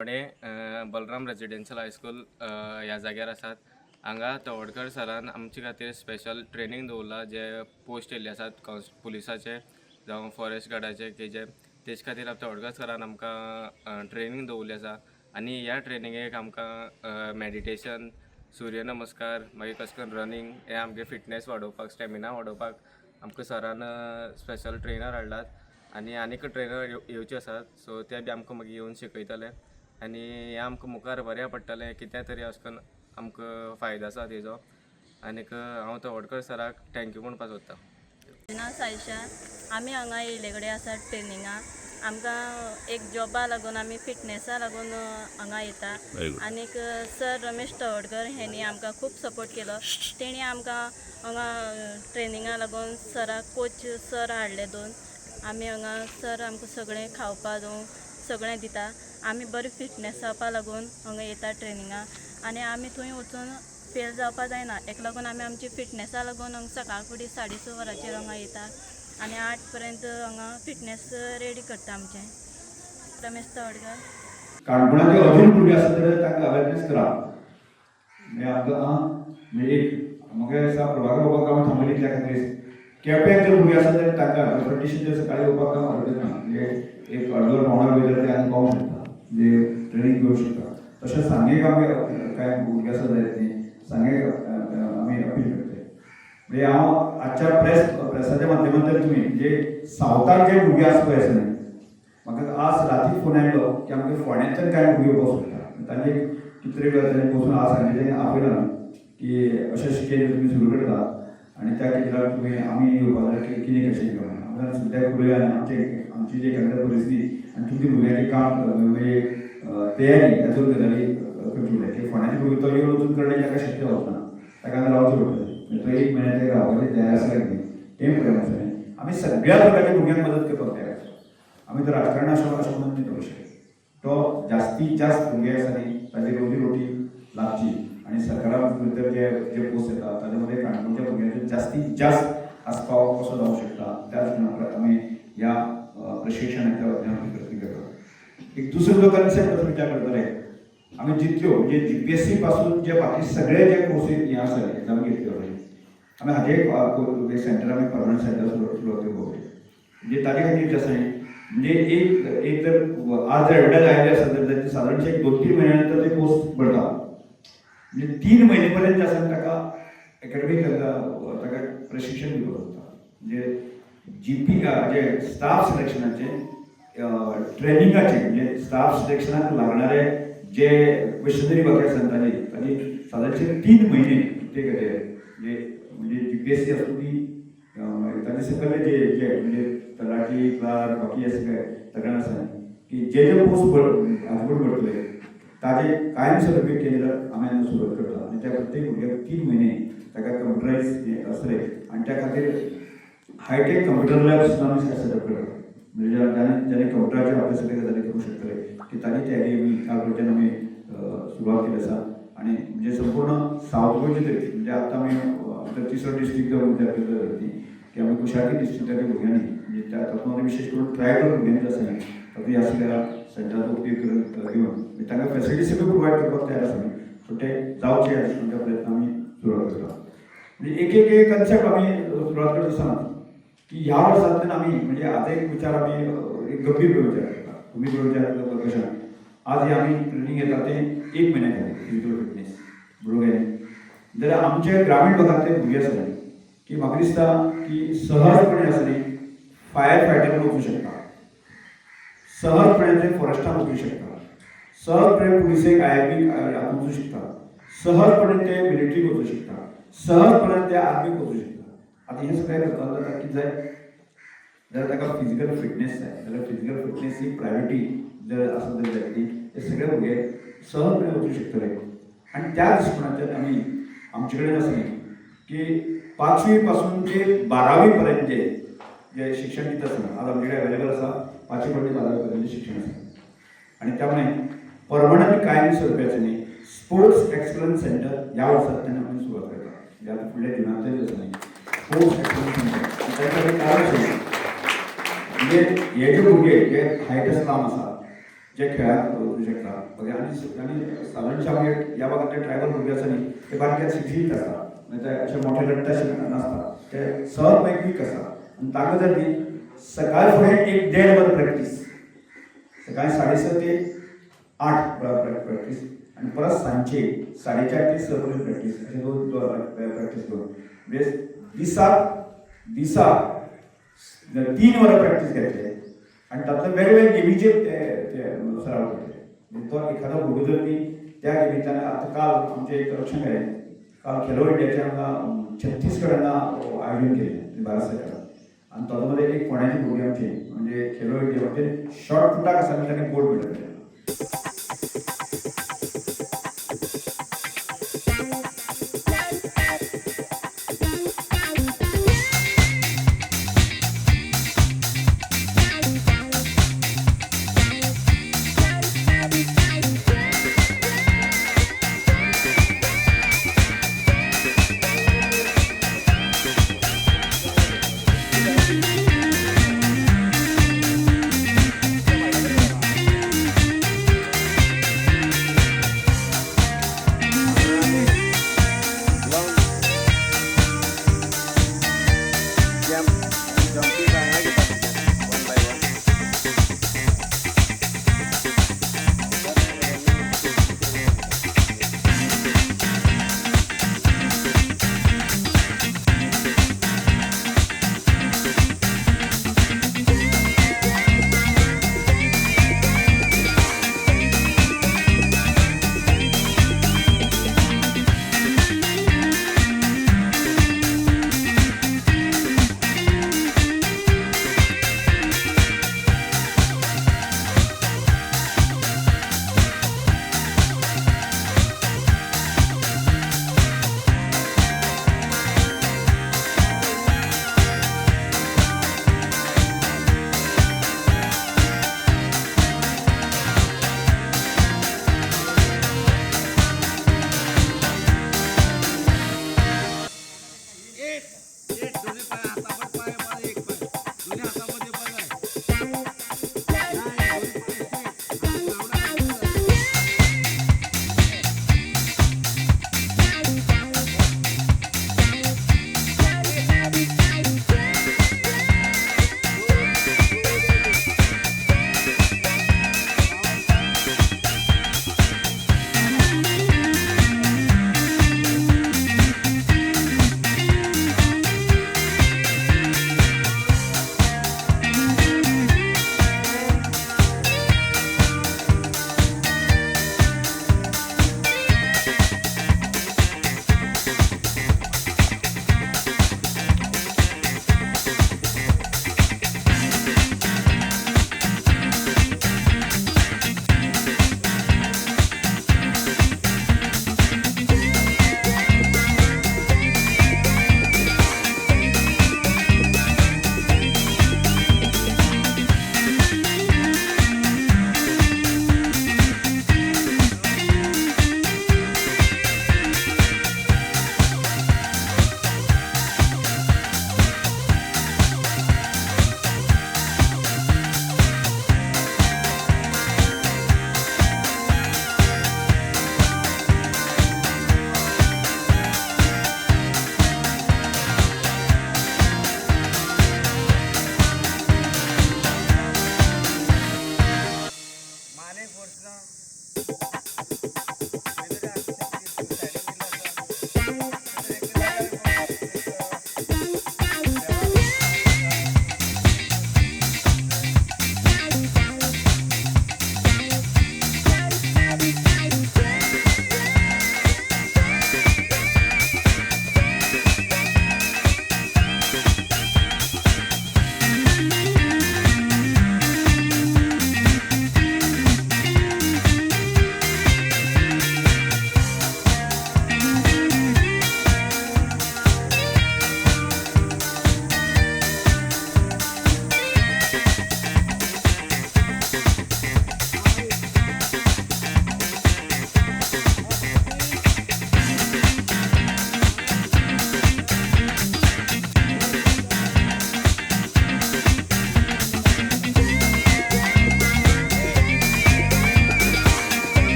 Pune Balram residential high school ह्या जाग्यार आसात. हांगा तवडकर सरान आमचे खातीर स्पेशल ट्रेनिंग दवरला. जे पोस्ट येयल्ले आसात पुलिसाचे जावं फॉरेस्ट गार्डाचे जे तेज खातीर तवडकर सरान आमकां ट्रेनिंग दवरली आसा. आनी ह्या ट्रेनिंगेक आमकां मेडिटेशन, सूर्य नमस्कार, मागीर कशें करून रनिंग, हे आमगे फिटनेस वाडोवपाक, स्टॅमिना वाडोवपाक आमकां सरान स्पेशल ट्रेनर हाडलात. आनीक ट्रेनर येवचे आसात. सो ते बी आमकां मागीर येवन शिकयतले आनी हे आमकां मुखार बऱ्या पडटलें. कितें तरी अशें करून आमकां फायदो आसा तेजो. आनीक हांव तवडकर सराक थँक्यू म्हणपाक सोदतां. सायशा आमी हांगा येयले कडेन आसा ट्रेनिंगाक. आमकां एक जॉबा लागून आमी फिटनेसा लागून हांगा येता. आनीक सर रमेश तवडकर हेणी आमकां खूब सपोर्ट केलो. तेणी आमकां हांगा ट्रेनिंगा लागून सराक कोच सर हाडले 2. आमी हांगा सर आमकां सगळें खावपा जावं सगळें दिता. आमी बरी फिटनेस जावपा लागून हांगा येता ट्रेनिंगाक. आनी आमी थंय वचून फेल जावपा जायना. हेका लागून आमी आमची फिटनेसा लागून हांगा सकाळ फुडें 6:30 वरांचेर हांगा येता आनी 8 पर्यंत हांगा फिटनेस रेडी करता आमचें. रमेश तवडकर. काणकोणाचे अजून भुरगे आसा जाल्यार तांकां अवेरनेस करा. म्हणजे आमकां म्हणजे म्हाका दिसता प्रभाकर बाबाक हांवें थांबयली त्या खातीर केप्याक जर भुरगे आसा जाल्यार तांकां कॉम्पिटिशन सकाळीं येवपाक हरकत ना. म्हणजे एक अर्दवर पावणार भितर ते आनी पावूंक शकता, म्हणजे ट्रेनींग घेवंक शकता. तशें सांगेक आमी कांय भुरगे आसा जाल्यार ती सांगेक आमी अपील करता. म्हणजे हांव आजच्या प्रेसाच्या माध्यमांतल्यान तुमी म्हणजे सावथाक जे भुरगे आसा पळय आसा न्ही, म्हाका आज राती फोन आयलो की आमगे फोंड्यांतल्यान कांय भुरगे येवपाक सोदता. तांचे कितें तरी तांणी बसून आज सांगिल्लें आपयलां की अशें शिकयलें तुमी सुरू करता आनी त्या कित्याक तुमी आमी येवपाक जाय कितें कशें घेवन आमकां सद्याक करूया. आनी आमची जी केन्ना परिस्थिती आनी तुमच्या भुरग्यांचें काम म्हणजे तयारी ह्या दोन गजाली करची जाय. की फोंड्याचे भुरगे तो येवन वचून करणे ताका शक्य जावचना. ताका रावचें पडटलें. तो 1 म्हयन्या ते रावपाचें तयार आसा काय तें पळोवंक जाय. आमी सगळ्या प्रकारच्या भुरग्यांक मदत करपाक तयार आसा. आमी तर राजकारणां अशें म्हणून न्ही तशें. तो जास्तीत जास्त भुरगे आसा न्ही ताची रोजी रोटी लागची आनी सरकारा भितर जे पोस्ट येता ताचे मध्ये काणकोणच्या भुरग्यांचो जास्तीत जास्त आस्पाव कसो जावंक शकता त्या दृश्टीन आमी ह्या प्रशिक्षणाच्या माध्यमांतल्यान प्रयत्न करता. एक दुसरो जो कन्सेप्ट असो विचार करतले आमी जितल्यो म्हणजे जीपीएससी पासून जे बाकी सगळे जे कोर्सीस हे आसा एक्झाम घेतल्यो आमी हाजे एक सेंटर आमी परमनंट सेंटर सुरू केलो. म्हणजे ताजे खातीर जे आसा म्हणजे एक जर आज जर एडवर्टायज आयले आसा तर सादारणशे 2-3 महिन्यानंतर ते पोस्ट भरता. म्हणजे 3 महिने पर्यंत आसा ताका एकेडमीक ताका प्रशिक्षण दिवपाक लागता. म्हणजे जीपी जे स्टाफ सिलेक्शनाचे ट्रेनिंगाचे म्हणजे स्टाफ सिलेक्शनाक लागणारे जे क्वेश्चनरी बाकी आसा ताची सादारणशे 3 महिने ते म्हणजे जीपीएससी आसूं ती ताचे सकयले जे म्हणजे तलाठी क्लार्क बाकी असे काय सगळ्यांना आसा की जे पोस्ट हाजबूड भरतले ताजे कायमस्वरूपी केंद्र आमी सुरवात करता. आनी त्या प्रत्येक भुरग्याक 3 म्हयने ताका कंप्युटरायज आसले आनी त्या खातीर हायटेक कंप्युटर लॅब सुद्दां आमी सेटअप करता. म्हणजे ज्याने कंप्युटराचेर आपले सगळे गजाली करूंक शकतले की ताची तयारी आमी ह्या कडच्यान आमी सुरवात केली आसा. आनी म्हणजे संपूर्ण सावथ गोंयचे तरी म्हणजे आतां आमी 3रो डिस्ट्रिक्ट जो विचार करता की आमी कुशाळकी डिस्ट्रिक्टाच्या भुरग्यांनी म्हणजे तातूंत विशेष करून ट्रायबल भुरग्यांनी आसा तातूंत ह्या सगळ्या सेंटराचो उपयोग घेवन तांकां फेसिलिटी सगळ्यो प्रोवायड करपाक तयार आसा. सो ते जावचे हाच्या प्रयत्न आमी सुरवात करता. म्हणजे एक कन्सेप्ट आमी सुरवात करता आसतना की ह्या वर्सांतल्यान आमी म्हणजे आज एक विचार आमी एक गंभीर विचार करता. तुमी विचार कशें आज हे आमी ट्रेनिंग घेता ते 1 म्हयन्या खातीर फिजिकल फिटनेस भुरग्यांनी जाल्यार आमचे ग्रामीण भागांतले भुरगे आसा की म्हाका दिसता की सहजपणे आसा न्ही फायर फायटर वचूंक शकता, सहजपणे ते फॉरेस्टान वचूंक शकता, सहजपणे पुलिसेक IRB हातूंत वचूंक शकता, सहजपणे ते मिलिटरीक वचूंक शकता, सहजपणे ते आर्मीक वचूंक शकता. आतां हें सगळें करता जाल्यार कितें जाय जाल्यार ताका फिजिकल फिटनेस जाय. जाल्यार फिजिकल फिटनेस ही प्रायोरिटी जर आसत जाल्यार हे सगळे भुरगे सहजपणे वचूंक शकतले. आनी त्या दृश्टिकोनांतल्यान आमी आमचे कडेन आसा न्ही की 5वी पासून ते 12वी पर्यंत जे शिक्षण दिता आसतना आज आमचे कडेन अवेलेबल आसा 5वी पर्यंत 12वी पर्यंत शिक्षण आसा. आनी त्यामुळे परमनंट कायमस्वरूपी न्ही स्पोर्ट्स एक्सलन्स सेंटर ह्या वर्सांतल्यान आमी सुरवात करता. म्हणजे आतां फुडल्या दिनांतल्यान आसा न्ही स्पोर्ट्स एक्सलन्स सेंटर ताचे खातीर कारण म्हणजे हे जे भुरगे जे हायट लांब आसा जे खेळात वचूंक शकता आणि साधारणशा ह्या भागातले ट्रायबल भुरगे आसा न्ही ते बारक्या शिक्षीत आसा म्हणजे ते अशे मोठे लट्ट अशे नासता ते सहज वीक आसा आनी ताका जर ती सकाळी फुडें 1.5 वर प्रॅक्टीस सकाळी 7:30 ते 8 प्रॅक्टीस आणि परत सांजचे 4:30 ते 6 पर्यंत प्रॅक्टीस अशे दोन प्रॅक्टीस करून म्हणजे दिसाक 3 वरां प्रॅक्टीस घेतले आणि तातूंत वेगवेगळे गेमीचे ते सराव करतले म्हणजे तो एखादो भुरगो जर ती त्या गेमींतल्यान आतां काल आमचे एक रक्षण केलें काल खेलो इंडियाचे आमकां छत्तीसगडांना आयोजन केलें भारत सरकारान आणि तातूंत एक फोंड्याची भुरगीं आमची म्हणजे खेलो इंडिया म्हणजे शॉर्ट पुटाक आसा आनी ताणें गोल्ड मेडल केलें.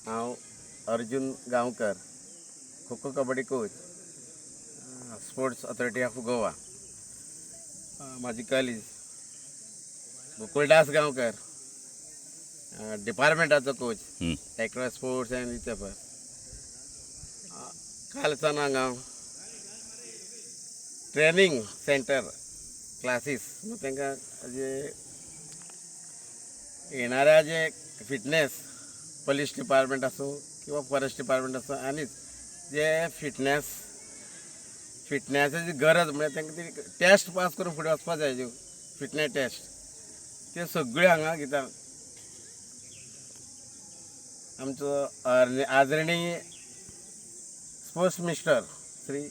हांव Arjun Gaonkar, kho kho kabaddi coach, sports authority of Goa. माझी कॉलेज गोकुळदास गांवकर, डिपार्टमेंटाचो कोच, टॅक्रो स्पोर्ट्स एंड इतेफर. काल सावन हांगा ट्रेनिंग सेंटर क्लासीस तांकां जे येणाऱ्या जे फिटनेस पुलीस डिपार्टमेंट असो किंवा फॉरेस्ट डिपार्टमेंट असो आनी जे फिटनेसाची गरज म्हणजे तांकां ती टेस्ट पास करून फुडें वचपाक जाय, ज्यो फिटनेस टेस्ट ते सगळे हांगा घेता. आमचो आदरणीय स्पोर्ट्स मिनिस्टर श्री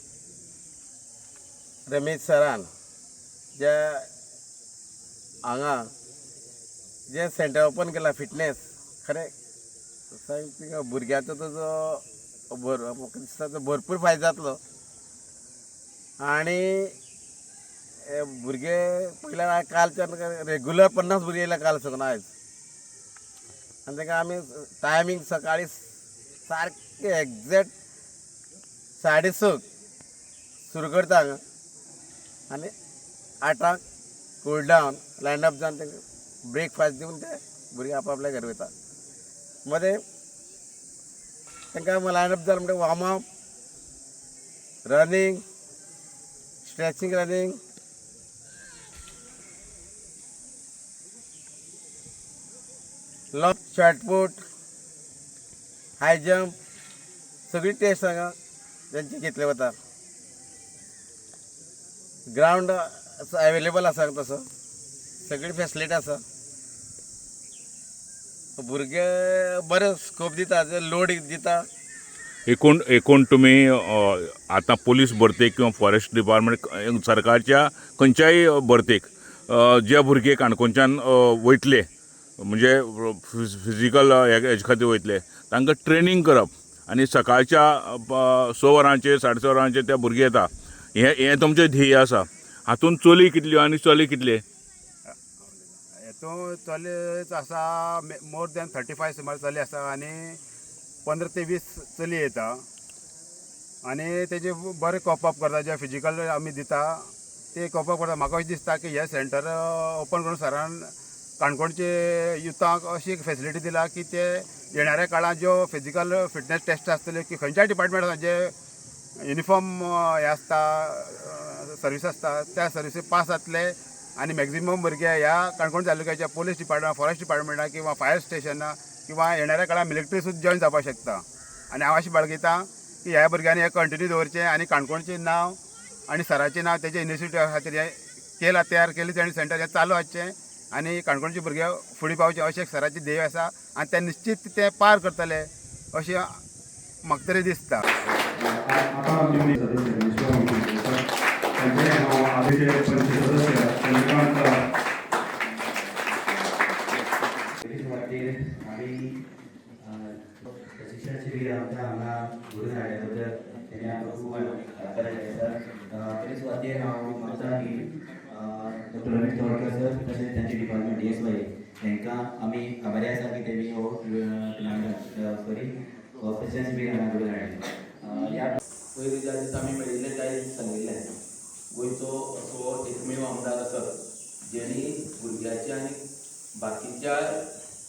रमेश सरान जे हांगा जे सेंटर ओपन केला फिटनेस, खरें भुरग्याचो ताजो म्हाका दिसता तो भरपूर फायदो जातलो. आनी भुरगे पयल्यार कालच्यान रेग्युलर 50 भुरगे येयला काल साकून आयज. आनी तांकां आमी टायमींग सकाळीं सारके एग्जॅक्ट 6:30 सुरू करता हांगा आनी 8 कूल डावन लायन अप जावन तांकां ब्रेकफास्ट दिवन ते भुरगे आपआपल्या घरा वयता. मदें तांकां लायन अप जालें म्हणटकीर warm up, running, stretching running, long shot put, high jump सगळी टेस्ट हांगा तेंची घेतले वता. ग्रावंड अवेलेबल आसा तसो, सगळी फॅसिलिटी आसा. भुरगे बरे स्कोप दिता, लोड दिता. एकूण तुम्ही आता पोलीस भरतेक किंवा फॉरेस्ट डिपार्टमेंट सरकारच्या खंयच्याय भरतेक जे भुरगे काणकोणच्यान वयतले म्हणजे फिजिकल हेजे खातीर वयतले तांकां ट्रेनींग करप आनी सकाळच्या 6 वरांचेर 6:30 वरांचेर ते भुरगे येता, हे तुमचें ध्येय आसा. हातूंत चली कितल्यो आनी चले कितले? तो चले आसा मोर दॅन 35 सुमार चले आसा आनी 15 ते 20 चली येता. आनी तेजे बरें कॉपअप करता, जे फिजिकल आमी दिता ते कॉपअप करता. म्हाका अशें दिसता की हे सेंटर ओपन करून सरान काणकोणचे युथाक अशी एक फेसिलिटी दिला की ते येणाऱ्या काळात ज्यो फिजिकल फिटनेस टेस्ट आसतल्यो की खंयच्याय डिपार्टमेंटान जे युनिफॉर्म हे आसता सर्वीस आसता त्या सर्विसी पास जातले. आनी मॅक्झिमम भुरगे ह्या काणकोण तालुक्याच्या पोलीस डिपार्टमेंट, फॉरेस्ट डिपार्टमेंटा किंवा फायर स्टेशना किंवा येणाऱ्या काळात मिलिटरी सुद्दां जॉईन जावपाक शकता. आनी हांव अशें बाळगितां की ह्या भुरग्यांनी हे कंटिन्यू दवरचें आनी काणकोणचें नांव आनी सराचें नांव तेजे इनिशिएटिव्हा खातीर हे केला तयार केली तेणी सेंटर हे चालू आसचें आनी काणकोणचे भुरगे फुडें पावचे अशें एक सराची ध्येय आसा आनी ते निश्चित ते पार करतले अशें म्हाका तरी दिसता. प्रशिक्षण शिबिर आमच्या हांगा घडून हाडले बद्दल तेणे आमकां खूब बरें आसा. तरी सुवातेर हांव मागता की डॉक्टर रमेश तवडकर सर तशेंच तांचे डिपार्टमेंट DSY तांकां आमी आभारी आसा की तेणी हो प्रशिक्षण शिबिर हांगा घडून हाडलें. ह्या पयलीं ज्या दिसा आमी मेळिल्ले त्या दिसा सांगिल्लें गोंयचो असो एकमेव आमदार आसत जेणी भुरग्याची आनी बाकीच्या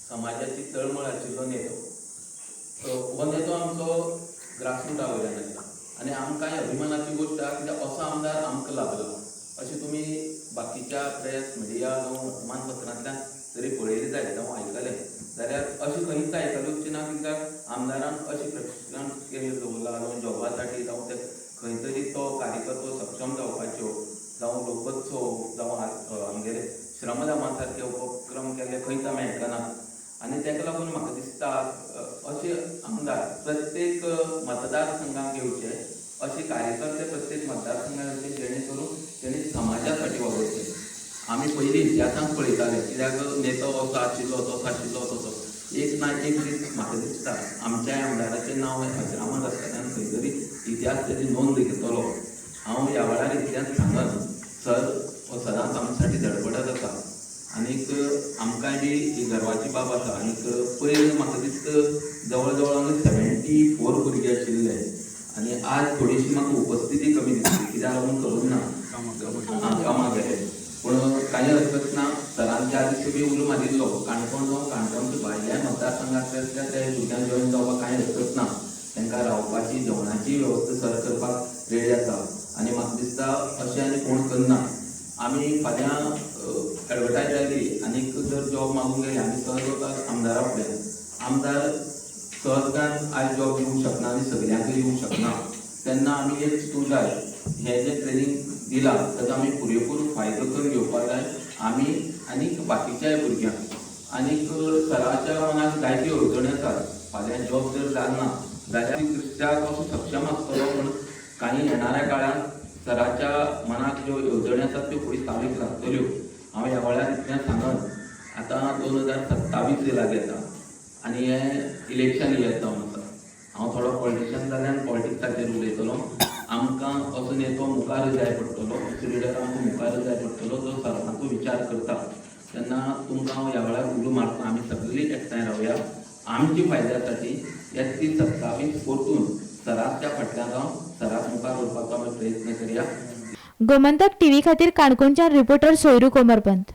समाजाची तळमळ आशिल्लो नेतो. हो नेतो आमचो ग्रासरूट वयल्यान आसता आनी आमकां अभिमानाची गोश्ट आसा कित्याक असो आमदार आमकां लाभला. अशें तुमी बाकीच्या प्रेस मिडिया जावं वर्तमानपत्रांतल्यान जरी पळयलें जायत जावं आयकलें जाल्यार अशें खंयच आयकलूच ना कित्याक आमदारान अशें प्रशिक्षण केल्लें दवरलां जावं जॉबा साठी जावं ते खंय तरी तो कार्यकर्तो सक्षम जावपाच्यो जावं लोकोत्सव जावं आमगेले श्रमदामा सारके उपक्रम केल्ले खंयच आमी आयकना. आनी ताका लागून म्हाका दिसता अशे आमदार प्रत्येक मतदारसंघाक येवचे, अशे कार्यकर्ते प्रत्येक मतदारसंघाक येवचे जेणे करून तेणी समाजा साठी वावरचें. आमी पयलीं इतिहासांत पळयताले कित्याक नेतो असो आशिल्लो तसो आशिल्लो तसो एक ना एक दीस म्हाका दिसता आमच्या आमदाराचें नांव अजरामर आसतल्यान खंय तरी इतिहास तेजी नोंद घेतलो. हांव ह्या वेळार इतलेंच सांगत सर हो सदांच आमचे साठी धडपडत आसा आनीक आमकांय बी ही गर्वाची बाब आसा. आनीक पयर म्हाका दिसता जवळ जवळ 74 भुरगे आशिल्ले आनी आज थोडीशी म्हाका उपस्थिती कमी दिसली. कित्याक लागून खबर ना कामाक गेले, पूण कांय हरकत ना. सरान त्या दिसा बी उलो मारिल्लो काणकोण जावं काणकोणच्या भायल्या मतदारसंघांतल्या त्या भुरग्यांक जॉईन जावपाक कांय हरकत ना. तांकां रावपाची जेवणाची वेवस्था सर करपाक रेडी आसा. आनी म्हाका दिसता अशें आनी कोण करना. आमी फाल्यां एडवर्टायज जाली आनीक जर जॉब मागूंक गेले आमी सहज वतात आमदारा फुड्यान. आमदार सहजकान आयज जॉब दिवंक शकना आनी सगळ्यांक दिवंक शकना. तेन्ना आमी एक चिंतूंक जाय, हें जें ट्रेनींग दिलां ताचो आमी पुरेपूर फायदो करून घेवपाक जाय आमी आनीक बाकीच्याय भुरग्यांक. आनीक सराच्या मनाक जायत्यो अडचणी आसात. फाल्यां जॉब जर जालना जाल्यार दृश्ट्या कसो सक्षम आसतलो, पूण कांय येणाऱ्या काळांत सराच्या मनाक ज्यो येवजणी आसात त्यो फुडें चालीक लागतल्यो. हांव ह्या वेळार इतलें सांगत, आतां 2027 लागीं येता आनी हें इलेक्शन इयर जावन आसा. हांव थोडो पॉलिटिशन जाल्यार पॉलिटिक्साचेर उलयतलो. आमकां असो नेतो मुखार जाय पडटलो, असो लिडर आमकां मुखार जाय पडटलो जो सरकाराचो विचार करता. तेन्ना तुमकां हांव ह्या वेळार उलो मारता, आमी सगळीं एकठांय रावया आमच्या फायद्या साठी. 27 परतून सराच्या फाटल्यान रावन सराक मुखार व्हरपाचो आमी प्रयत्न करया. गोमंतक टीव्ही खातीर काणकोणच्यान रिपोर्टर सोयरू कोमरपंत.